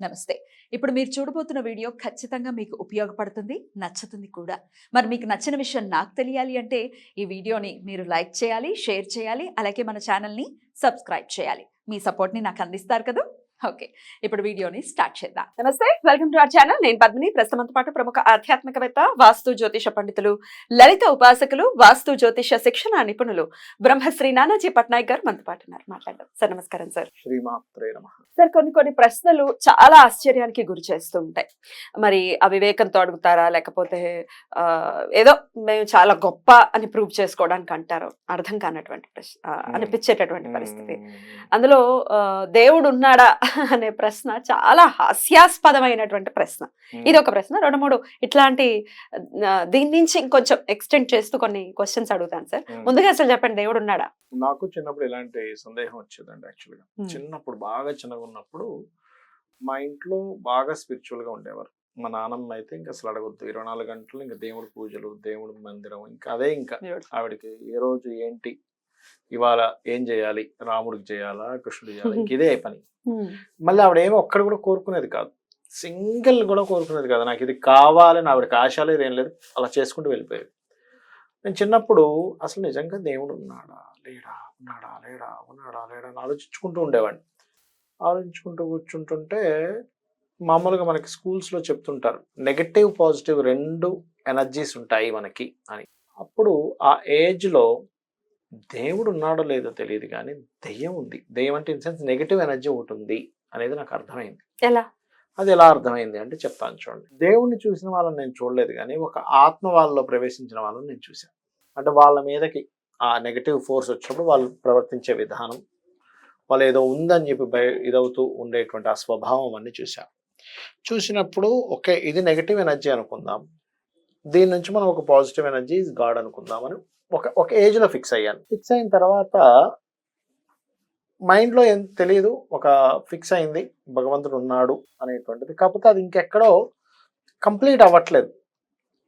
నమస్తే. ఇప్పుడు మీరు చూడబోతున్న వీడియో ఖచ్చితంగా మీకు ఉపయోగపడుతుంది, నచ్చుతుంది కూడా. మరి మీకు నచ్చిన విషయం నాకు తెలియాలి అంటే ఈ వీడియోని మీరు లైక్ చేయాలి, షేర్ చేయాలి, అలాగే మన ఛానల్‌ని సబ్స్క్రైబ్ చేయాలి. మీ సపోర్ట్‌ని నాకు అందిస్తారు కదూ! ఓకే. ఇప్పుడు వీడియోని స్టార్ట్ చేద్దాం. నమస్తే, వెల్కమ్ టు అవర్ ఛానల్. నేను పద్మిని. ప్రస్తుతంతో పాటు ప్రముఖ ఆధ్యాత్మికవేత్త, వాస్తు జ్యోతిష పండితులు, లలిత ఉపాసకులు, వాస్తు జ్యోతిష శిక్షణ నిపుణులు బ్రహ్మశ్రీ నానాజీ పట్నాయక్ గారు మనతో పాటు ఉన్నారు. మాట్లాడదాం సార్. నమస్కారం సార్. శ్రీమాత్రే నమః. సార్, కొన్ని ప్రశ్నలు చాలా ఆశ్చర్యానికి గురి చేస్తూ ఉంటాయి. మరి అవివేకంతో అడుగుతారా, లేకపోతే ఏదో మేము చాలా గొప్ప అని ప్రూవ్ చేసుకోవడానికి అంటారు. అర్థం కానటువంటి ప్రశ్న అనిపించేటటువంటి పరిస్థితి. అందులో దేవుడు ఉన్నాడా అనే ప్రశ్న చాలా హాస్యాస్పదమైనటువంటి ప్రశ్న. ఇది ఒక ప్రశ్న. 2-3 ఇట్లాంటి దీని నుంచి ఇంకొంచెం ఎక్స్టెండ్ చేస్తూ కొన్ని క్వశ్చన్స్ అడుగుతాను సార్. ముందుగా అసలు చెప్పండి, దేవుడు ఉన్నాడా? నాకు చిన్నప్పుడు ఇలాంటి సందేహం వచ్చేదండి. యాక్చువల్గా చిన్నప్పుడు బాగా చిన్నగా ఉన్నప్పుడు మా ఇంట్లో బాగా స్పిరిచువల్ గా ఉండేవారు. మా నాన్నమ్మ అయితే ఇంకా అసలు అడగొద్దు, 24 గంటలు ఇంకా దేవుడి పూజలు, దేవుడి మందిరం, ఇంకా అదే. ఇంకా ఆవిడకి ఏ రోజు ఏంటి, ఇవాళ ఏం చేయాలి, రాముడికి చేయాలా, కృష్ణుడు చేయాలి, ఇంక ఇదే పని. మళ్ళీ ఆవిడ ఏమో ఒక్కడ కూడా కోరుకునేది కాదు, సింగిల్ కూడా కోరుకునేది కాదు. నాకు ఇది కావాలని ఆవిడకి ఆశ లేదు, ఏం లేదు, అలా చేసుకుంటూ వెళ్ళిపోయేది. నేను చిన్నప్పుడు అసలు నిజంగా దేవుడు ఉన్నాడా లేడా, ఉన్నాడా లేడా, ఉన్నాడా లేడా అని ఆలోచించుకుంటూ ఉండేవాడిని. ఆలోచించుకుంటూ కూర్చుంటుంటే మామూలుగా మనకి స్కూల్స్లో చెప్తుంటారు, నెగటివ్ పాజిటివ్ 2 ఎనర్జీస్ ఉంటాయి మనకి అని. అప్పుడు ఆ ఏజ్లో దేవుడు ఉన్నాడో లేదో తెలియదు కానీ దెయ్యం ఉంది. దెయ్యం అంటే ఇన్ సెన్స్ నెగటివ్ ఎనర్జీ ఒకటి ఉంది అనేది నాకు అర్థమైంది. ఎలా? అది ఎలా అర్థమైంది అంటే చెప్తాను చూడండి. దేవుణ్ణి చూసిన వాళ్ళని నేను చూడలేదు కానీ ఒక ఆత్మ వాళ్ళలో ప్రవేశించిన వాళ్ళని నేను చూశాను. అంటే వాళ్ళ మీదకి ఆ నెగటివ్ ఫోర్స్ వచ్చినప్పుడు వాళ్ళు ప్రవర్తించే విధానం, వాళ్ళు ఏదో ఉందని చెప్పి ఇదవుతూ ఉండేటువంటి ఆ స్వభావం అన్ని చూశాను. చూసినప్పుడు ఓకే, ఇది నెగటివ్ ఎనర్జీ అనుకుందాం, దీని నుంచి మనం ఒక పాజిటివ్ ఎనర్జీ ఇస్ గాడ్ అనుకుందామని ఒక ఏజ్లో ఫిక్స్ అయ్యాను. ఫిక్స్ అయిన తర్వాత మైండ్లో ఏం తెలియదు, ఒక ఫిక్స్ అయింది భగవంతుడు ఉన్నాడు అనేటువంటిది. కాకపోతే అది ఇంకెక్కడో కంప్లీట్ అవ్వట్లేదు.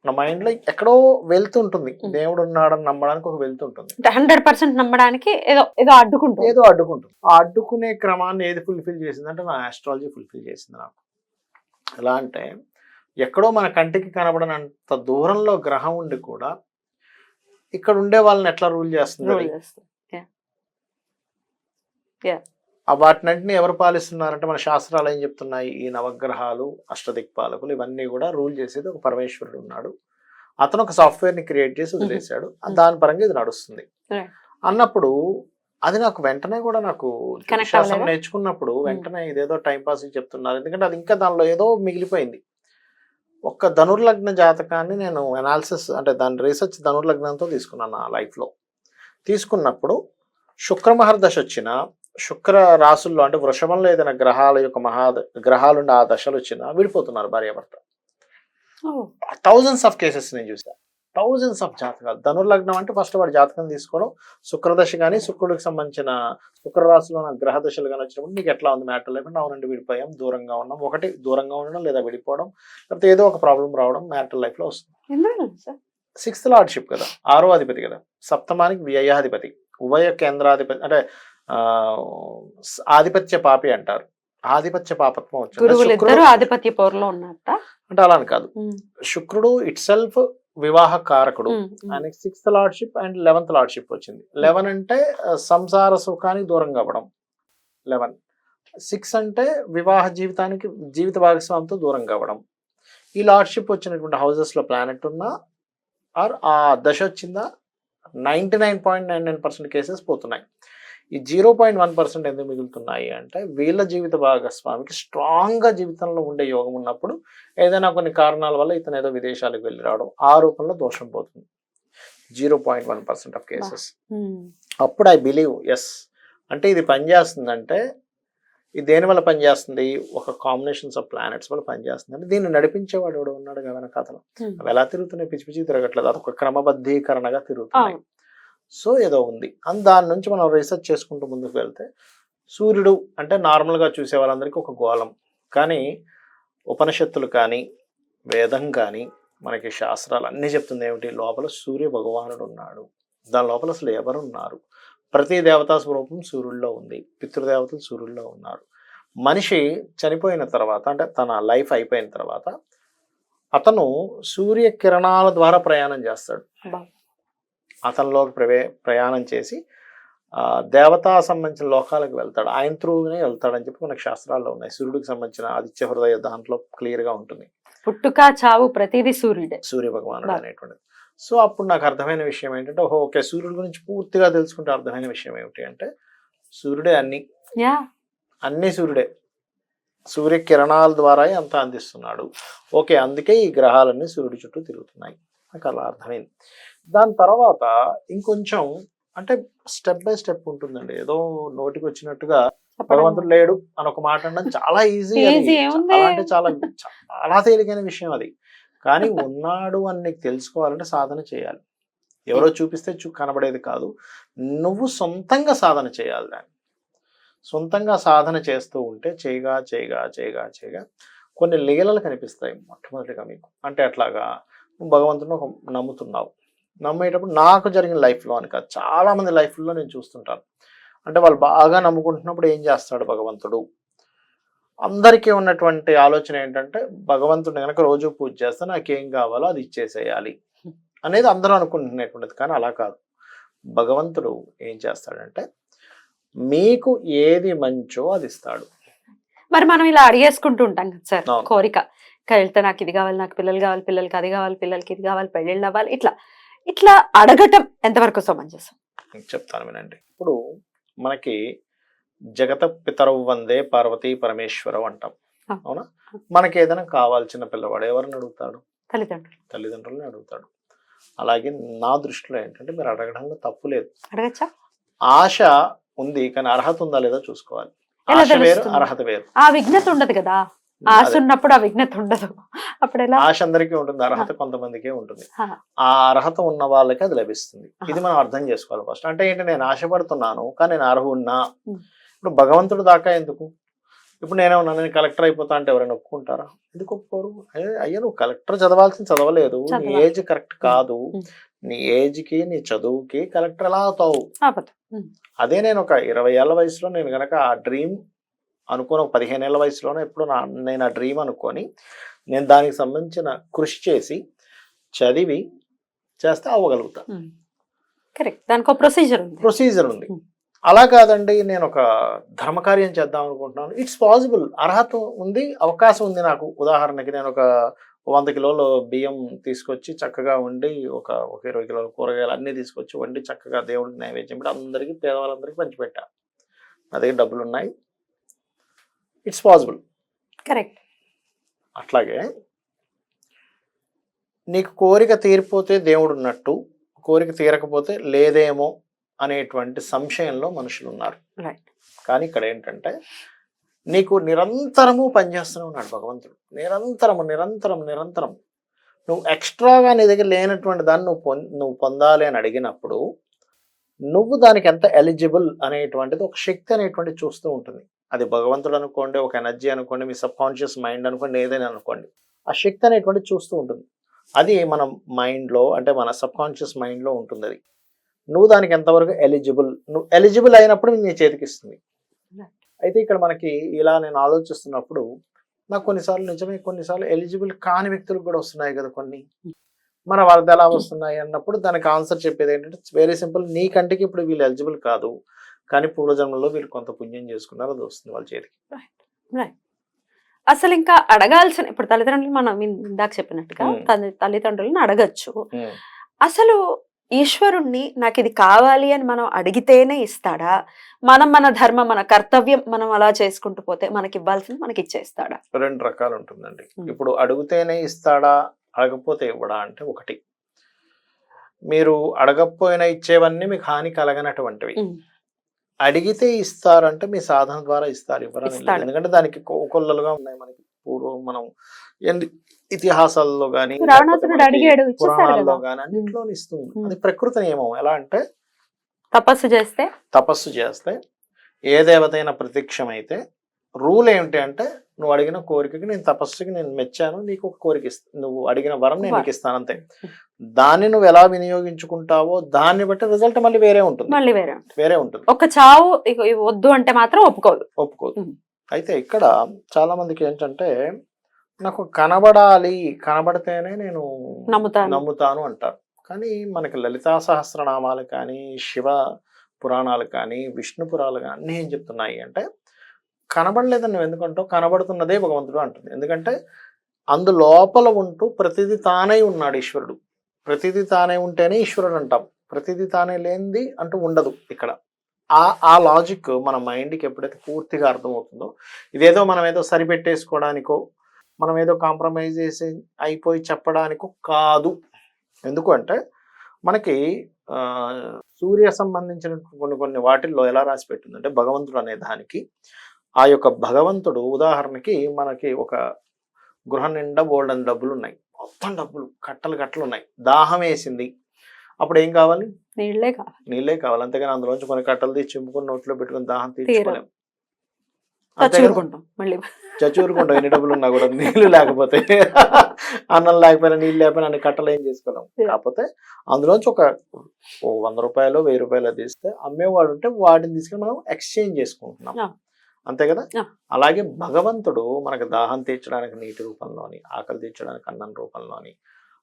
నా మైండ్లో ఎక్కడో వెళ్తుంటుంది, దేవుడు ఉన్నాడని నమ్మడానికి ఒక వెళ్తుంటుంది. 100% నమ్మడానికి ఏదో అడ్డుకుంటుంది. ఆ అడ్డుకునే క్రమాన్ని ఏది ఫుల్ఫిల్ చేసిందంటే నా ఆస్ట్రాలజీ ఫుల్ఫిల్ చేసింది నాకు. ఎలా అంటే ఎక్కడో మన కంటికి కనబడనంత దూరంలో గ్రహం ఉండి కూడా ఇక్కడ ఉండే వాళ్ళని ఎట్లా రూల్ చేస్తుంది, వాటినంటిని ఎవరు పాలిస్తున్నారంటే మన శాస్త్రాలు ఏం చెప్తున్నాయి, ఈ నవగ్రహాలు, అష్టదిక్పాలకులు, ఇవన్నీ కూడా రూల్ చేసేది ఒక పరమేశ్వరుడు ఉన్నాడు. అతను ఒక సాఫ్ట్వేర్ ని క్రియేట్ చేసి వదిలేశాడు, దాని పరంగా ఇది నడుస్తుంది అన్నప్పుడు అది నాకు వెంటనే కూడా నాకు శాస్త్రం నేర్చుకున్నప్పుడు వెంటనే ఇదేదో టైం పాస్ చెప్తున్నారు. ఎందుకంటే అది ఇంకా దానిలో ఏదో మిగిలిపోయింది. ఒక్క ధనుర్లగ్న జాతకాన్ని నేను అనాలిసిస్ అంటే దాని రీసెర్చ్ ధనుర్లగ్నంతో తీసుకున్నాను నా లైఫ్లో. తీసుకున్నప్పుడు శుక్ర మహర్దశ వచ్చిన, శుక్ర రాసుల్లో అంటే వృషభంలో ఏదైనా గ్రహాల యొక్క గ్రహాలుండి ఆ దశలు వచ్చినా విడిపోతున్నారు భార్యాభర్త. థౌజండ్స్ ఆఫ్ కేసెస్ నేను చూసాను, థౌజండ్స్ ఆఫ్ జాతకాలు. ధనుర్లగ్నం అంటే ఫస్ట్ వాడి జాతకం తీసుకోవడం, శుక్రదశ కానీ శుక్రుడికి సంబంధించిన శుక్ర రాశిలో గ్రహ దశలు కానీ వచ్చినప్పుడు నీకు ఎట్లా ఉంది మ్యాటర్ లేకుండా, అవునండి విడిపోయాం, దూరంగా ఉన్నాం, ఒకటి దూరంగా ఉండడం లేదా విడిపోవడం, లేకపోతే ఏదో ఒక ప్రాబ్లం రావడం మ్యారిటల్ లైఫ్ లో వస్తుంది. 6th లార్డ్షిప్ కదా, 6వ అధిపతి కదా, సప్తమానికి వ్యయాధిపతి, ఉభయ కేంద్రాధిపతి అంటే ఆధిపత్య పాపి అంటారు. ఆధిపత్య పాపత్వం వచ్చింది ఆధిపత్య పౌరులో ఉన్నట్ట అంటే అలా అని కాదు. శుక్రుడు ఇట్ సెల్ఫ్ వివాహ కారకుడు, ఆయనకి 6th lordship and 11th lordship వచ్చింది. 11 అంటే సంసార సుఖానికి దూరంగా అవ్వడం, 11. 6 అంటే వివాహ జీవితానికి, జీవిత భాగస్వామితో దూరంగా అవ్వడం. ఈ లార్డ్షిప్ వచ్చినటువంటి హౌసెస్ లో ప్లానెట్ ఉన్నా ఆర్ ఆ దశ వచ్చిందా 99.99% కేసెస్ పోతున్నాయి. ఈ 0.1% ఎందుకు మిగులుతున్నాయి అంటే వీళ్ళ జీవిత భాగస్వామికి స్ట్రాంగ్ గా జీవితంలో ఉండే యోగం ఉన్నప్పుడు ఏదైనా కొన్ని కారణాల వల్ల ఇతను ఏదో విదేశాలకు వెళ్ళి రావడం, ఆ రూపంలో దోషం పోతుంది. 0.1% ఆఫ్ కేసెస్. అప్పుడు ఐ బిలీవ్ ఎస్ అంటే ఇది పనిచేస్తుందంటే ఇది దేని వల్ల పనిచేస్తుంది, ఒక కాంబినేషన్స్ ఆఫ్ ప్లానెట్స్ వల్ల పనిచేస్తుంది. అంటే దీన్ని నడిపించేవాడు ఎవడు ఉన్నాడు కదా కథలో. అవి ఎలా తిరుగుతున్నాయి, పిచ్చి పిచ్చి తిరగట్లేదు, అదొక క్రమబద్ధీకరణగా తిరుగుతున్నాయి. సో ఏదో ఉంది అని దాని నుంచి మనం రీసెర్చ్ చేసుకుంటూ ముందుకు వెళ్తే సూర్యుడు అంటే నార్మల్గా చూసే వాళ్ళందరికీ ఒక గోళం, కానీ ఉపనిషత్తులు కానీ వేదం కానీ మనకి శాస్త్రాలు అన్నీ చెప్తుంది ఏమిటి, లోపల సూర్య భగవానుడు ఉన్నాడు. దాని లోపల అసలు ఎవరున్నారు, ప్రతి దేవతా స్వరూపం సూర్యుల్లో ఉంది, పితృదేవతలు సూర్యుల్లో ఉన్నారు, మనిషి చనిపోయిన తర్వాత అంటే తన లైఫ్ అయిపోయిన తర్వాత అతను సూర్యకిరణాల ద్వారా ప్రయాణం చేస్తాడు. అబ్బా. అతనిలోకి ప్రయాణం చేసి దేవతా సంబంధించిన లోకాలకు వెళ్తాడు. ఆయన త్రూనే వెళ్తాడని చెప్పి మనకు శాస్త్రాల్లో ఉన్నాయి. సూర్యుడికి సంబంధించిన ఆదిత్య హృదయ దాంట్లో క్లియర్ గా ఉంటుంది. పుట్టుక చావు ప్రతిదీ సూర్యుడే, సూర్య భగవానుడు అనేటువంటిది. సో అప్పుడు నాకు అర్థమైన విషయం ఏంటంటే ఓకే, సూర్యుడి గురించి పూర్తిగా తెలుసుకుంటే అర్థమైన విషయం ఏమిటి అంటే సూర్యుడే అన్ని సూర్యుడే, సూర్యకిరణాల ద్వారా అంతా అందిస్తున్నాడు. ఓకే, అందుకే ఈ గ్రహాలన్నీ సూర్యుడి చుట్టూ తిరుగుతున్నాయి. నాకు అలా అర్థమైంది. దాని తర్వాత ఇంకొంచెం అంటే స్టెప్ బై స్టెప్ ఉంటుందండి. ఏదో నోటికి వచ్చినట్టుగా భగవంతుడు లేడు అని ఒక మాట అనడం చాలా ఈజీ, అంటే చాలా చాలా తేలికైన విషయం అది. కానీ ఉన్నాడు అని నీకు తెలుసుకోవాలంటే సాధన చేయాలి. ఎవరో చూపిస్తే కనబడేది కాదు, నువ్వు సొంతంగా సాధన చేయాలి. దాన్ని సొంతంగా సాధన చేస్తూ ఉంటే చేయగా కొన్ని లీలలు కనిపిస్తాయి మొట్టమొదటిగా మీకు. అంటే అట్లాగా నువ్వు భగవంతుని నమ్ముతున్నావు. నమ్మేటప్పుడు నాకు జరిగిన లైఫ్లో అని కాదు, చాలా మంది లైఫ్లో నేను చూస్తుంటాను. అంటే వాళ్ళు బాగా నమ్ముకుంటున్నప్పుడు ఏం చేస్తాడు భగవంతుడు? అందరికీ ఉన్నటువంటి ఆలోచన ఏంటంటే భగవంతుడిని కనుక రోజు పూజ చేస్తే నాకేం కావాలో అది ఇచ్చేసేయాలి అనేది అందరూ అనుకుంటున్నటువంటిది. కానీ అలా కాదు. భగవంతుడు ఏం చేస్తాడంటే మీకు ఏది మంచో అది ఇస్తాడు. మరి మనం ఇలా అడిగేసుకుంటూ ఉంటాం కదా సార్, కోరిక వెళ్తే నాకు ఇది కావాలి, నాకు పిల్లలు కావాలి, పిల్లలకి అది కావాలి, పిల్లలకి ఇది కావాలి, పెళ్ళిళ్ళు అవ్వాలి, ఇట్లా అడగటం ఎంతవరకు సమంజసం? చెప్తాను వినండి. ఇప్పుడు మనకి జగత పితరవు వందే పార్వతీ పరమేశ్వరం అంటాం, అవునా? మనకి ఏదైనా కావాల్సిన పిల్లవాడు ఎవరిని అడుగుతాడు? తల్లిదండ్రులని అడుగుతాడు. అలాగే నా దృష్టిలో ఏంటంటే మీరు అడగడంలో తప్పు లేదు. అడగచ్చా? ఆశ ఉంది, కానీ అర్హత ఉందా లేదా చూసుకోవాలి. ఆశ వేరు, అర్హత వేరు. ఆ విఘ్నత ఉండదు కదా, ఆశ ఉన్నప్పుడు ఆ విఘ్నత ఉండదు. అప్పుడు ఎలా? ఆశ అందరికీ ఉంటుంది, అర్హత కొంతమందికే ఉంటుంది. ఆ అర్హత ఉన్న వాళ్ళకి అది లభిస్తుంది. ఇది మనం అర్థం చేసుకోవాలి ఫస్ట్. అంటే ఏంటి, నేను ఆశపడుతున్నాను కానీ నేను అర్హున్నా. ఇప్పుడు భగవంతుడు దాకా ఎందుకు? ఇప్పుడు నేనేమన్నా నేను కలెక్టర్ అయిపోతా అంటే ఎవరైనా ఒప్పుకుంటారా? ఎందుకు ఒప్పుకోరు? అయ్యా నువ్వు కలెక్టర్ చదవాల్సింది చదవలేదు, నీ ఏజ్ కరెక్ట్ కాదు, నీ ఏజ్ కి నీ చదువుకి కలెక్టర్ ఎలా అవుతావు? అదే నేను ఒక 20 ఏళ్ల వయసులో నేను గనక ఆ డ్రీమ్ అనుకోని, ఒక 15 ఏళ్ల వయసులోనే ఎప్పుడు నేను ఆ డ్రీమ్ అనుకొని నేను దానికి సంబంధించిన కృషి చేసి చదివి చేస్తే అవ్వగలుగుతా. కరెక్ట్, దానికి ఒక ప్రొసీజర్ ఉంది. అలా కాదండి, నేను ఒక ధర్మకార్యం చేద్దాం అనుకుంటున్నాను, ఇట్స్ పాసిబుల్, అర్హత ఉంది, అవకాశం ఉంది నాకు. ఉదాహరణకి నేను ఒక 100 కిలోల బియ్యం తీసుకొచ్చి చక్కగా వండి ఒక 20 కిలోల కూరగాయలు అన్నీ తీసుకొచ్చి వండి చక్కగా దేవుడికి నైవేద్యం పెట్టి అందరికీ, పేదవాళ్ళందరికీ పంచిపెట్టా. నా దగ్గర డబ్బులు ఉన్నాయి, ఇట్స్ పాసిబుల్. కరెక్ట్. అట్లాగే నీకు కోరిక తీరిపోతే దేవుడు ఉన్నట్టు, కోరిక తీరకపోతే లేదేమో అనేటువంటి సంశయంలో మనుషులు ఉన్నారు. కానీ ఇక్కడ ఏంటంటే నీకు నిరంతరము పనిచేస్తూనే ఉన్నాడు భగవంతుడు. నిరంతరం నువ్వు ఎక్స్ట్రాగా నీ దగ్గర లేనటువంటి దాన్ని నువ్వు పొందాలి అని అడిగినప్పుడు నువ్వు దానికి ఎంత ఎలిజిబుల్ అనేటువంటిది ఒక శక్తి అనేటువంటిది చూస్తూ ఉంటుంది. అది భగవంతుడు అనుకోండి, ఒక ఎనర్జీ అనుకోండి, మీ సబ్ కాన్షియస్ మైండ్ అనుకోండి, ఏదైనా అనుకోండి, ఆ శక్తి అనేటువంటిది చూస్తూ ఉంటుంది. అది మన మైండ్లో, అంటే మన సబ్ కాన్షియస్ మైండ్లో ఉంటుంది. అది నువ్వు దానికి ఎంతవరకు ఎలిజిబుల్, నువ్వు ఎలిజిబుల్ అయినప్పుడు నీ చేతికి ఇస్తుంది. అయితే ఇక్కడ మనకి ఇలా నేను ఆలోచిస్తున్నప్పుడు నాకు కొన్నిసార్లు నిజమే, కొన్నిసార్లు ఎలిజిబుల్ కాని వ్యక్తులకు కూడా వస్తున్నాయి కదా కొన్ని. మన వాళ్ళది ఎలా వస్తున్నాయి అన్నప్పుడు దానికి ఆన్సర్ చెప్పేది ఏంటంటే వెరీ సింపుల్. నీ కంటికి ఇప్పుడు వీళ్ళు ఎలిజిబుల్ కాదు, కానీ పూర్వజన్మలో వీళ్ళు కొంత పుణ్యం చేసుకున్నారు, అది వస్తుంది వాళ్ళ చేతికి. అసలు ఇంకా అడగాల్సిన, ఇప్పుడు తల్లిదండ్రులు మనం ఇందాక చెప్పినట్టుగా తల్లిదండ్రులను అడగచ్చు. అసలు ఈశ్వరుణ్ణి నాకు ఇది కావాలి అని మనం అడిగితేనే ఇస్తాడా? మన ధర్మం, మన కర్తవ్యం మనం అలా చేసుకుంటూ పోతే మనకి ఇవ్వాల్సింది మనకి ఇచ్చేస్తాడా? 2 రకాలు ఉంటుందండి. ఇప్పుడు అడిగితేనే ఇస్తాడా, అడగకపోతే ఇవ్వడా అంటే, ఒకటి, మీరు అడగకపోయినా ఇచ్చేవన్నీ మీకు హాని కలగనటువంటివి. అడిగితే ఇస్తారంటే మీ సాధన ద్వారా ఇస్తారు, ఇవ్వరని. ఎందుకంటే దానికి కొల్లలుగా ఉన్నాయి మనకి. పూర్వం మనం ఇతిహాసాల్లో గానీ పురాణాల్లో గానీ అన్నింటిలో ఇస్తుంది. అది ప్రకృతి నియమం. ఎలా అంటే తపస్సు చేస్తే ఏ దేవతైనా ప్రత్యక్షమైతే రూల్ ఏమిటి అంటే, నువ్వు అడిగిన కోరికకి నేను తపస్సుకి నేను మెచ్చాను, నీకు ఒక కోరిక ఇస్తాను, నువ్వు అడిగిన వరం నేను నీకు ఇస్తాను, అంతే. దాన్ని నువ్వు ఎలా వినియోగించుకుంటావో దాన్ని బట్టి రిజల్ట్ మళ్ళీ వేరే ఉంటుంది. ఒక చావు వద్దు అంటే మాత్రం ఒప్పుకోదు. అయితే ఇక్కడ చాలా మందికి ఏంటంటే నాకు కనబడాలి, కనబడితేనే నేను నమ్ముతాను అంటారు. కానీ మనకి లలితా సహస్రనామాలు కానీ, శివ పురాణాలు కానీ, విష్ణు పురాణాలు కానీ అన్నీ ఏం చెప్తున్నాయి అంటే కనబడలేదని నువ్వు ఎందుకంటావు, కనబడుతున్నదే భగవంతుడు అంటుంది. ఎందుకంటే అందులోపల ఉంటూ ప్రతిదీ తానే ఉన్నాడు ఈశ్వరుడు. ప్రతిదీ తానే ఉంటేనే ఈశ్వరుడు అంటాం. ప్రతిదీ తానే లేనిది అంటూ ఉండదు ఇక్కడ. ఆ లాజిక్ మన మైండ్కి ఎప్పుడైతే పూర్తిగా అర్థమవుతుందో, ఇదేదో మనం ఏదో సరిపెట్టేసుకోవడానికో, మనం ఏదో కాంప్రమైజ్ చేసి అయిపోయి చెప్పడానికో కాదు. ఎందుకు అంటే మనకి సూర్య సంబంధించిన కొన్ని వాటిల్లో ఎలా రాసి పెట్టిందంటే భగవంతుడు అనే దానికి ఆ యొక్క భగవంతుడు ఉదాహరణకి మనకి ఒక గృహం నిండా బోల్డని డబ్బులు ఉన్నాయి, మొత్తం డబ్బులు కట్టలు ఉన్నాయి, దాహం వేసింది, అప్పుడు ఏం కావాలి, నీళ్ళే కావాలి. అంతేగాని అందులోంచి కొన్ని కట్టలు తీసి చింపుకొని నోట్లో పెట్టుకుని దాహం తీర్చుకోలేము, చచ్చూరుకుంటాం ఎన్ని డబ్బులు ఉన్నా కూడా. నీళ్లు లేకపోతే అన్నం లేకపోయినా నీళ్ళు లేకపోయినా అన్ని కట్టలు ఏం చేసుకోలేము. కాకపోతే అందులోంచి ఒక 100 రూపాయలు 1000 రూపాయలు తీస్తే అమ్మేవాడు ఉంటే వాటిని తీసుకుని మనం ఎక్స్చేంజ్ చేసుకుంటున్నాం, అంతే కదా. అలాగే భగవంతుడు మనకు దాహం తీర్చడానికి నీటి రూపంలోని, ఆకలి తీర్చడానికి అన్నం రూపంలోని,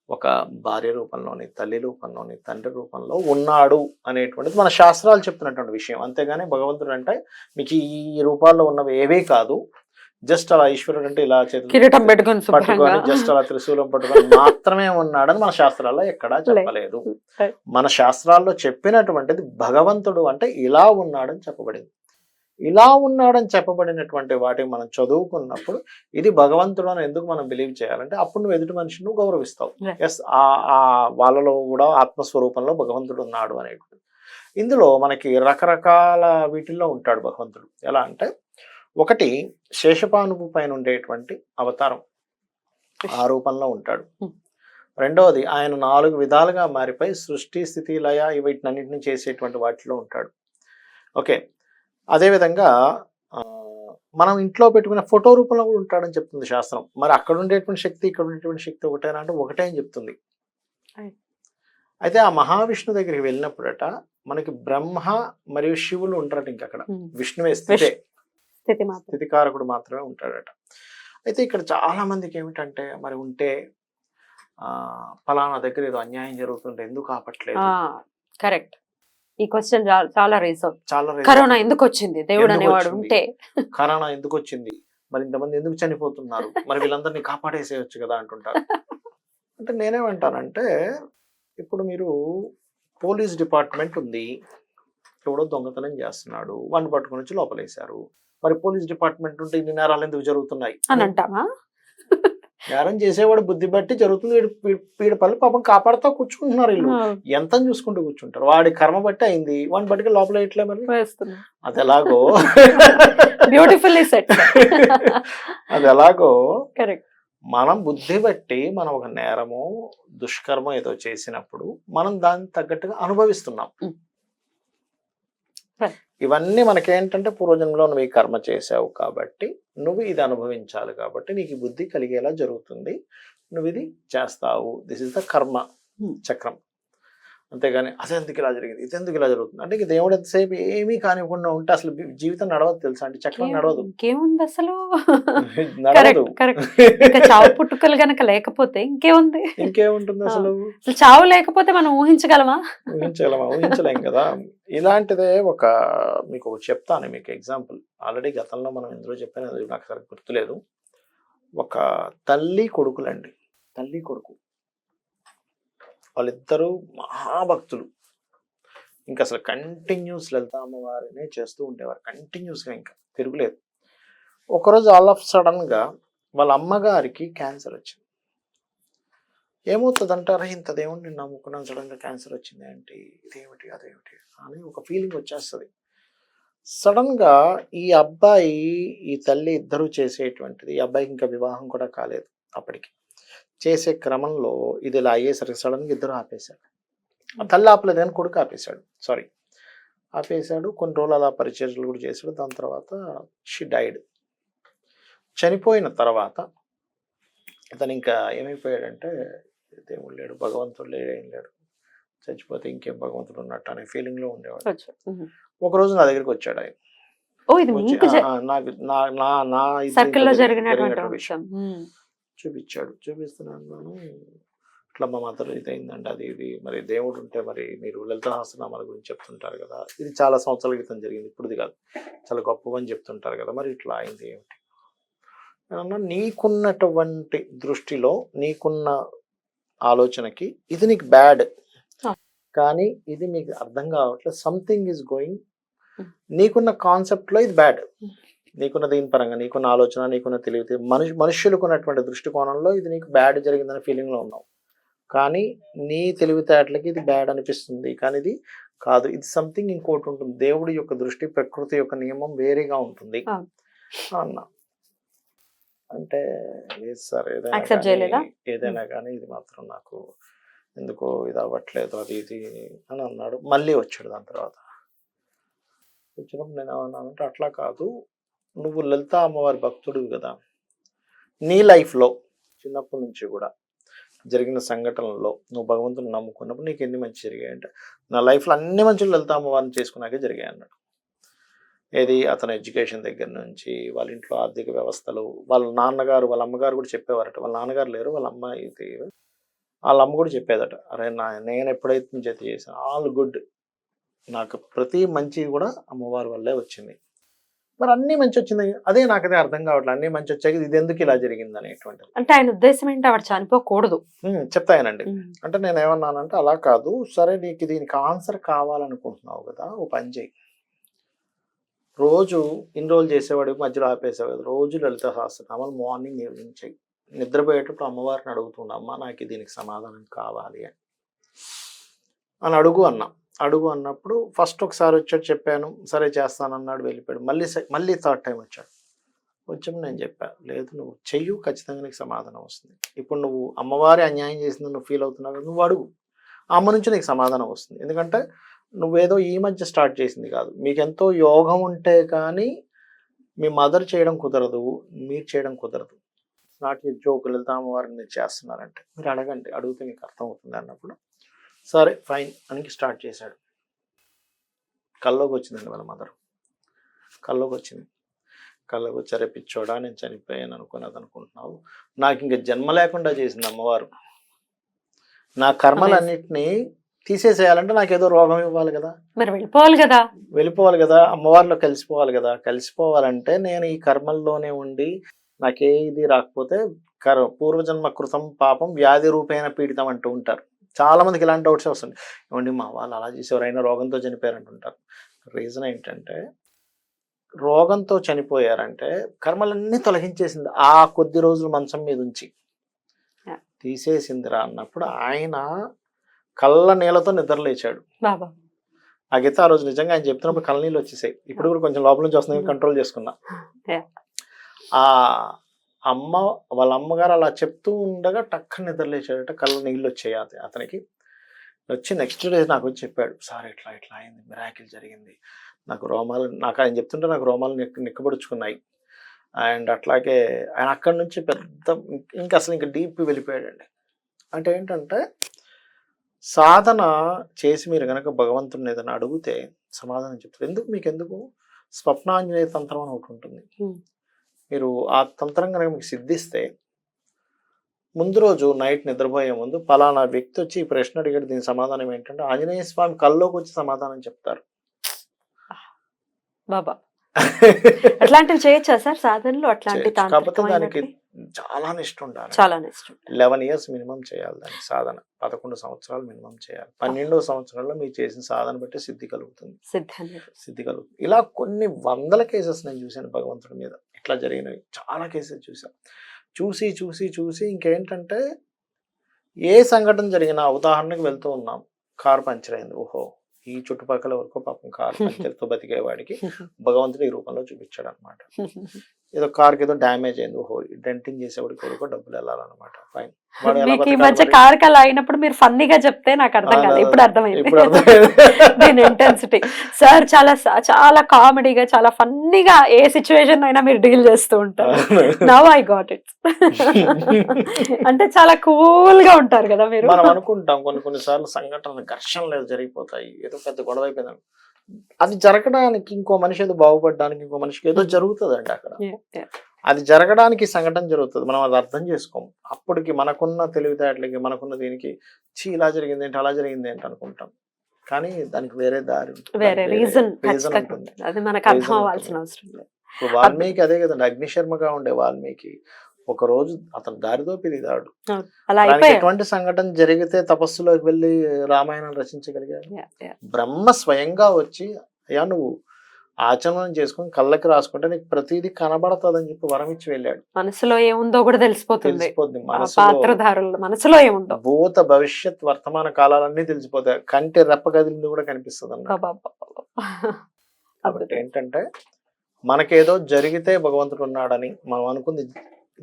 ఒక భార్య రూపంలోని, తల్లి రూపంలోని, తండ్రి రూపంలో ఉన్నాడు అనేటువంటిది మన శాస్త్రాలు చెప్తున్నటువంటి విషయం. అంతేగాని భగవంతుడు అంటే మీకు ఈ రూపాల్లో ఉన్నవి ఏవీ కాదు, జస్ట్ అలా ఈశ్వరుడు అంటే ఇలా కిరీటం పట్టుకొని జస్ట్ అలా త్రిశూలం పట్టుకొని మాత్రమే ఉన్నాడని మన శాస్త్రాల్లో ఎక్కడా చెప్పలేదు. మన శాస్త్రాల్లో చెప్పినటువంటిది భగవంతుడు అంటే ఇలా ఉన్నాడని చెప్పబడింది. ఇలా ఉన్నాడని చెప్పబడినటువంటి వాటిని మనం చదువుకున్నప్పుడు ఇది భగవంతుడు అని ఎందుకు మనం బిలీవ్ చేయాలంటే అప్పుడు నువ్వు ఎదుటి మనిషిని నువ్వు గౌరవిస్తావు. ఎస్, ఆ వాళ్ళలో కూడా ఆత్మస్వరూపంలో భగవంతుడు ఉన్నాడు అనేటువంటి. ఇందులో మనకి రకరకాల వీటిల్లో ఉంటాడు భగవంతుడు. ఎలా అంటే ఒకటి శేషపానుపు పైన ఉండేటువంటి అవతారం, ఆ రూపంలో ఉంటాడు. రెండవది ఆయన 4 విధాలుగా మారిపోయి సృష్టి స్థితి లయ వీటినన్నింటినీ చేసేటువంటి వాటిలో ఉంటాడు. ఓకే, అదేవిధంగా మనం ఇంట్లో పెట్టుకునే ఫోటో రూపంలో కూడా ఉంటాడని చెప్తుంది శాస్త్రం. మరి అక్కడ ఉండేటువంటి శక్తి ఇక్కడ ఉండేటువంటి శక్తి ఒకటేనా అంటే ఒకటే అని చెప్తుంది. అయితే ఆ మహావిష్ణు దగ్గరికి వెళ్ళినప్పుడట మనకి బ్రహ్మ మరియు శివులు ఉంటారట. ఇంకా అక్కడ విష్ణువే స్థితికారకుడు మాత్రమే ఉంటాడట. అయితే ఇక్కడ చాలా మందికి ఏమిటంటే మరి ఉంటే ఫలానా దగ్గర ఏదో అన్యాయం జరుగుతుంటే ఎందుకు ఆపట్లేదు. కరెక్ట్, ఈ క్వశ్చన్ చాలా రేస్ అవుతుంది. కరోనా ఎందుకు వచ్చింది, దేవుడు అనేవాడు ఉంటే కరోనా ఎందుకు వచ్చింది, మరి ఇంతమంది ఎందుకు చనిపోతున్నారు, మరి వీళ్ళందరినీ కాపాడేసేయచ్చు కదా అంటుంటారు. అంటే నేనేమంటానంటే ఇప్పుడు మీరు పోలీస్ డిపార్ట్మెంట్ ఉంది, ఎవడో దొంగతనం చేస్తున్నాడు, వాడిని పట్టుకుని వచ్చి లోపలేశారు. మరి పోలీస్ డిపార్ట్మెంట్ ఉంటే ఇన్ని నేరాలు ఎందుకు జరుగుతున్నాయి అని అంటామా? నేరం చేసేవాడు బుద్ధి బట్టి జరుగుతుంది. వీడి పనులు పాపం కాపాడుతూ కూర్చుంటున్నారు, వీళ్ళు ఎంత చూసుకుంటూ కూర్చుంటారు. వాడి కర్మ బట్టి అయింది, వాడిని బట్టి లోపల ఇట్లే మరి అది ఎలాగో అది ఎలాగో మనం బుద్ధి బట్టి మనం ఒక నేరమో దుష్కర్మ ఏదో చేసినప్పుడు మనం దాన్ని తగ్గట్టుగా అనుభవిస్తున్నాం. ఇవన్నీ మనకేంటంటే పూర్వజన్మలో నువ్వు ఈ కర్మ చేసావు కాబట్టి నువ్వు ఇది అనుభవించాలి, కాబట్టి నీకు బుద్ధి కలిగేలా జరుగుతుంది, నువ్వు ఇది చేస్తావు. దిస్ ఇస్ ద కర్మ చక్రం. అంతేగాని అదెందుకు ఇలా జరిగింది, ఇదెందుకు ఇలా జరుగుతుంది అంటే దేవుడు ఎంతసేపు ఏమీ కానివ్వకుండా ఉంటే అసలు జీవితం నడవదు తెలుసా అంటే, చక్రం నడవదు. ఇంకేముంది అసలు, చావు పుట్టుకలు గనక లేకపోతే ఇంకేముంటుంది అసలు? చావు లేకపోతే మనం ఊహించగలమా? ఊహించలేం కదా. ఇలాంటిదే మీకు చెప్తాను, మీకు ఎగ్జాంపుల్. ఆల్రెడీ గతంలో మనం ఇందులో చెప్పాను, అది నాకు సరిగ్గా గుర్తులేదు. ఒక తల్లి కొడుకులండి, తల్లి కొడుకు వాళ్ళిద్దరూ మహాభక్తులు. ఇంకా అసలు కంటిన్యూస్ లలిత అమ్మవారినే చేస్తూ ఉండేవారు, కంటిన్యూస్గా, ఇంకా తిరుగులేదు. ఒకరోజు ఆల్ ఆఫ్ సడన్గా వాళ్ళ అమ్మగారికి క్యాన్సర్ వచ్చింది. ఏమవుతుందంటారా, ఇంత దేవుడిని నేను నమ్ముకున్నాను, సడన్గా క్యాన్సర్ వచ్చింది అంటే ఇదేమిటి అదేమిటి అని ఒక ఫీలింగ్ వచ్చేస్తుంది. సడన్గా ఈ అబ్బాయి ఈ తల్లి ఇద్దరూ చేసేటువంటిది, ఈ అబ్బాయికి ఇంకా వివాహం కూడా కాలేదు అప్పటికి, చేసే క్రమంలో ఇది ఇలా అయ్యేసరికి సడన్గా ఇద్దరు ఆపేశాడు. తల్లి ఆపలేదు కానీ కొడుకు ఆపేశాడు. కొన్ని రోజులు అలా పరిచర్యలు కూడా చేశాడు. దాని తర్వాత షీ డైడ్. చనిపోయిన తర్వాత ఇతను ఇంకా ఏమైపోయాడంటే దేవుడు లేడు, భగవంతుడు లేడు, ఏం లేడు, చచ్చిపోతే ఇంకేం భగవంతుడు ఉన్నట్టు అనే ఫీలింగ్లో ఉండేవాడు. ఒకరోజు నా దగ్గరికి వచ్చాడు ఆయన, ఓ ఇది వచ్చి మీకు నాకు నా నా నా ఇది సర్కిల్లో ఇంత జరిగినటువంటి విషయం అంశం. చూపించాడు. చూపిస్తున్నాను ఇట్లా మా మదర్ ఇదైందండి, అది ఇది. మరి దేవుడు ఉంటే మరి మీరు లలిత సహస్రనామాల గురించి చెప్తుంటారు కదా, ఇది చాలా సంవత్సరాల క్రితం జరిగింది, ఇప్పుడుది కాదు, చాలా గొప్పవని చెప్తుంటారు కదా, మరి ఇట్లా అయింది ఏమిటి అన్నా. నీకున్నటువంటి దృష్టిలో నీకున్న ఆలోచనకి ఇది నీకు బ్యాడ్, కానీ ఇది మీకు అర్థం కావట్లేదు. సంథింగ్ ఈజ్ గోయింగ్, నీకున్న కాన్సెప్ట్లో ఇది బ్యాడ్, నీకున్న దీని పరంగా నీకున్న ఆలోచన నీకున్న తెలివితే మనుషులకు ఉన్నటువంటి దృష్టికోణంలో ఇది నీకు బ్యాడ్ జరిగిందనే ఫీలింగ్లో ఉన్నావు. కానీ నీ తెలివితేటలకి ఇది బ్యాడ్ అనిపిస్తుంది, కానీ ఇది కాదు, ఇది సంథింగ్ ఇంకోటి ఉంటుంది. దేవుడి యొక్క దృష్టి, ప్రకృతి యొక్క నియమం వేరేగా ఉంటుంది అన్నా. అంటే లేదు సార్, ఏదైనా కానీ ఇది మాత్రం నాకు ఎందుకో ఇది అవ్వట్లేదు, అది ఇది అని అన్నాడు. మళ్ళీ వచ్చాడు దాని తర్వాత. వచ్చినప్పుడు నేను ఏమన్నానంటే, అట్లా కాదు, నువ్వు లలిత అమ్మవారి భక్తుడివి కదా, నీ లైఫ్లో చిన్నప్పటి నుంచి కూడా జరిగిన సంఘటనలో నువ్వు భగవంతుని నమ్ముకున్నప్పుడు నీకు ఎన్ని మంచి జరిగాయంటే, నా లైఫ్లో అన్ని మంచులు లలిత అమ్మవారిని చేసుకున్నాకే జరిగాయి అన్నాడు. ఏది అతను ఎడ్యుకేషన్ దగ్గర నుంచి, వాళ్ళ ఇంట్లో ఆర్థిక వ్యవస్థలు, వాళ్ళ నాన్నగారు వాళ్ళ అమ్మగారు కూడా చెప్పేవారట. వాళ్ళ నాన్నగారు లేరు, వాళ్ళ అమ్మ ఇది, వాళ్ళ అమ్మ కూడా చెప్పేదట, అరే నేను ఎప్పుడైతే నుంచి అయితే చేశాను ఆల్ గుడ్, నాకు ప్రతి మంచి కూడా అమ్మవారి వల్లే వచ్చింది. మరి అన్ని మంచి వచ్చింది, అదే నాకదే అర్థం కావట్లేదు, అన్ని మంచి వచ్చాక ఇది ఎందుకు ఇలా జరిగింది అనేటువంటిది. అంటే ఆయన ఉద్దేశం ఏంటి, ఆవిడ చనిపోకూడదు చెప్తాయనండి. అంటే నేను ఏమన్నానంటే, అలా కాదు, సరే నీకు దీనికి ఆన్సర్ కావాలనుకుంటున్నావు కదా, ఓ పని చేయి, రోజు ఇన్ని రోజులు చేసేవాడికి మధ్యలో ఆపేసావు కదా, రోజు లలిత సహస్రనామాలు మార్నింగ్ ఈవినింగ్ చెయ్యి. నిద్రపోయేటప్పుడు అమ్మవారిని అడుగుతుండ, అమ్మ నాకు దీనికి సమాధానం కావాలి అని అడుగు అన్నా. అడుగు అన్నప్పుడు ఫస్ట్ ఒకసారి వచ్చాడు, చెప్పాను, సరే చేస్తానన్నాడు, వెళ్ళిపోయాడు. మళ్ళీ థర్డ్ టైం వచ్చాడు. వచ్చాము, నేను చెప్పాను, లేదు నువ్వు చెయ్యు, ఖచ్చితంగా నీకు సమాధానం వస్తుంది. ఇప్పుడు నువ్వు అమ్మవారి అన్యాయం చేసింది నువ్వు ఫీల్ అవుతున్నావు కదా, నువ్వు అడుగు, అమ్మ నుంచి నీకు సమాధానం వస్తుంది. ఎందుకంటే నువ్వేదో ఈ మధ్య స్టార్ట్ చేసింది కాదు, మీకు ఎంతో యోగం ఉంటే కానీ మీ మదర్ చేయడం కుదరదు, మీరు చేయడం కుదరదు. నాట్ యూ జోక్, లలిత అమ్మవారిని మీరు చేస్తున్నారంటే మీరు అడగండి, అడిగితే మీకు అర్థమవుతుంది అన్నప్పుడు సరే ఫైన్ అని స్టార్ట్ చేశాడు. కల్లోకి వచ్చిందండి వాళ్ళ మదర్, కల్లోకి వచ్చింది. కల్లోకి వచ్చారే పిచ్చోడా, నేను చనిపోయాను అనుకున్నది అనుకుంటున్నావు, నాకు ఇంకా జన్మ లేకుండా చేసింది అమ్మవారు. నా కర్మలన్నిటినీ తీసేసేయాలంటే నాకు ఏదో రోగం ఇవ్వాలి కదా, మరి వెళ్ళిపోవాలి కదా, అమ్మవారిలో కలిసిపోవాలి కదా. కలిసిపోవాలంటే నేను ఈ కర్మల్లోనే ఉండి నాకే ఇది రాకపోతే పూర్వజన్మ కృతం పాపం వ్యాధి రూపేణ పీడితం అంటూ ఉంటారు. చాలా మందికి ఇలాంటి డౌట్స్ వస్తుంది, ఏమండి మా వాళ్ళు అలా చేసేవారైనా రోగంతో చనిపోయారు అంటుంటారు. రీజన్ ఏంటంటే, రోగంతో చనిపోయారంటే కర్మలన్నీ తొలగించేసింది, ఆ కొద్ది రోజులు మంచం మీద ఉంచి తీసేసిందిరా అన్నప్పుడు ఆయన కళ్ళ నీళ్ళతో నిద్రలేచాడు. ఆ గీత ఆ రోజు నిజంగా ఆయన చెప్తున్నప్పుడు కళ్ళ నీళ్ళు వచ్చేసాయి. ఇప్పుడు కూడా కొంచెం లోపల నుంచి వస్తున్నాయి, కంట్రోల్ చేసుకున్నా. ఆ అమ్మ వాళ్ళ అమ్మగారు అలా చెప్తూ ఉండగా టక్కన నిద్రలేచాడట, కళ్ళ నీళ్ళు వచ్చాయి అతనికి. వచ్చి నెక్స్ట్ డే నాకు వచ్చి చెప్పాడు, సార్ ఇట్లా ఇట్లా అయింది, మిరాకిల్ జరిగింది, నాకు రోమాలు, నాకు ఆయన చెప్తుంటే నాకు రోమాలు నిక్కబడుచుకున్నాయి. అండ్ అట్లాగే ఆయన అక్కడి నుంచి పెద్ద ఇంకా అసలు ఇంకా డీప్ వెళ్ళిపోయాడండి. అంటే ఏంటంటే, సాధన చేసి మీరు కనుక భగవంతుడిని ఏదైనా అడిగితే సమాధానం చెప్తారు. మీకు స్వప్నాంజనేయ తంత్రం అని ఒకటి ఉంటుంది. మీరు ఆ తంత్రం కనుక మీకు సిద్ధిస్తే ముందు రోజు నైట్ నిద్రపోయే ముందు పలానా వ్యక్తి వచ్చి ఈ ప్రశ్న అడిగాడు, దీని సమాధానం ఏంటంటే ఆంజనేయ స్వామి కల్లోకి వచ్చి సమాధానం చెప్తారు. బాబా అట్లాంటివి చేయొచ్చా సార్ సాధనలో? కాకపోతే దానికి చాలా నిష్ఠ ఉండాలి, 11 years మినిమం చేయాలి దానికి సాధన, 11 సంవత్సరాలు మినిమం చేయాలి. 12వ సంవత్సరంలో మీరు చేసిన సాధన బట్టి సిద్ధి కలుగుతుంది. ఇలా కొన్ని వందల కేసెస్ నేను చూశాను భగవంతుడి మీద, ఇట్లా జరిగినవి చాలా కేసెస్ చూసాను. చూసి ఇంకేంటంటే, ఏ సంఘటన జరిగినా, ఉదాహరణకు వెళ్తూ ఉన్నాం, కారు పంచర్ అయింది, ఓహో ఈ చుట్టుపక్కల వరకు పాపం కారు పంచర్తో బతికేవాడికి భగవంతుడు ఈ రూపంలో చూపించాడు అనమాట. ఏదో కార్కి ఏదో డ్యామేజ్ అయింది, ఓహో డెంటింగ్ చేసేవాడికి కొడుకో డబ్బులు వెళ్ళాలన్నమాట. ఫైన్. ఈ మధ్య కార్ కలా అయినప్పుడు మీరు ఫన్నీగా చెప్తే నాకు అర్థం కాదు, ఇప్పుడు అర్థమైంది దీని ఇంటెన్సిటీ. సార్ చాలా చాలా కామెడీగా, చాలా ఫన్నీగా ఏ సిచ్యువేషన్ అయినా మీరు డీల్ చేస్తూ ఉంటారు. Now I got it. అంటే చాలా కూల్ గా ఉంటారు కదా మీరు. మనం అనుకుంటాం కొన్ని సార్లు సంఘటనలు ఘర్షణలు జరిగిపోతాయి, ఏదో పెద్ద గొడవ అయిపోయింది, అది జరగడానికి ఇంకో మనిషి ఏదో బాగుపడడానికి ఇంకో మనిషికి ఏదో జరుగుతుందండి అక్కడ. Yeah, yeah. అది జరగడానికి సంఘటన జరుగుతుంది, మనం అది అర్థం చేసుకోము. అప్పటికి మనకున్న తెలివితేటలకి మనకున్న దీనికి ఇలా జరిగింది ఏంటి అలా జరిగింది ఏంటి అనుకుంటాం, కానీ దానికి వేరే దారి ఉంటుంది, వేరే దానికి రీజన్ reason ఉంటుంది. అది మనకు Reason అర్థం అవ్వాల్సిన ఉంటుంది. అవసరం లేదు. ఇప్పుడు వాల్మీకి అదే కదండి, అగ్నిశర్మగా ఉండే వాల్మీకి ఒక రోజు అతను దారితో పిరిదాడు, అలా దానికి అయిపోయాడు. ఎటువంటి సంఘటన జరిగితే తపస్సులోకి వెళ్ళి రామాయణం రచించగలిగాడు. Yeah, yeah. బ్రహ్మ స్వయంగా వచ్చి అయ్యా నువ్వు ఆచమనం చేసుకొని కళ్ళకి రాసుకుంటే నీకు ప్రతిదీ కనబడతాదని చెప్పి వరం ఇచ్చి వెళ్ళాడు. మనసులో ఏముందో కూడా తెలిసిపోతుంది. తెలిసిపోద్ది ఆ మనసులో, పాత్రధారుల మనసులో ఏముందో. భూత భవిష్యత్ వర్తమాన కాలాలన్నీ తెలిసిపోతాయి, కంటి రెప్ప కదిలింది కూడా కనిపిస్తుంది అన్నమాట. అబ్బబ్బబ్బబ్బ. కాబట్టి ఏంటంటే మనకేదో జరిగితే భగవంతుడు ఉన్నాడని మనం అనుకుంది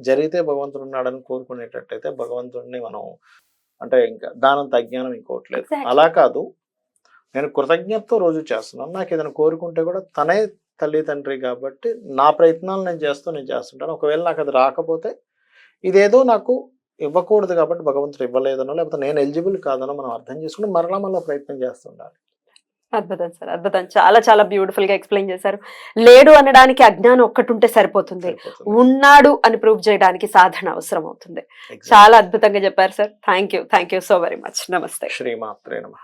జరిగితే భగవంతుడు ఉన్నాడని కోరుకునేటట్టయితే భగవంతుడిని మనం అంటే ఇంకా దానంత అజ్ఞానం ఇంకోటి లేదు. Exactly. అలా కాదు, నేను కృతజ్ఞతతో రోజు చేస్తున్నాను, నాకు ఏదైనా కోరుకుంటే కూడా తనే తల్లి తండ్రి కాబట్టి నా ప్రయత్నాలు నేను చేస్తుంటాను. ఒకవేళ నాకు అది రాకపోతే ఇదేదో నాకు ఇవ్వకూడదు కాబట్టి భగవంతుడు ఇవ్వలేదనో లేకపోతే నేను ఎలిజిబుల్ కాదనో మనం అర్థం చేసుకుని మరలా ప్రయత్నం చేస్తుండాలి. అద్భుతం సార్, అద్భుతం. చాలా చాలా బ్యూటిఫుల్ గా ఎక్స్ప్లెయిన్ చేశారు. లేడు అనడానికి అజ్ఞానం ఒక్కటి ఉంటే సరిపోతుంది, సరిపోతుంది. ఉన్నాడు అని ప్రూవ్ చేయడానికి సాధన అవసరం అవుతుంది. Exactly. చాలా అద్భుతంగా చెప్పారు sir. Thank you so very much. నమస్తే. శ్రీమాత్రే నమః.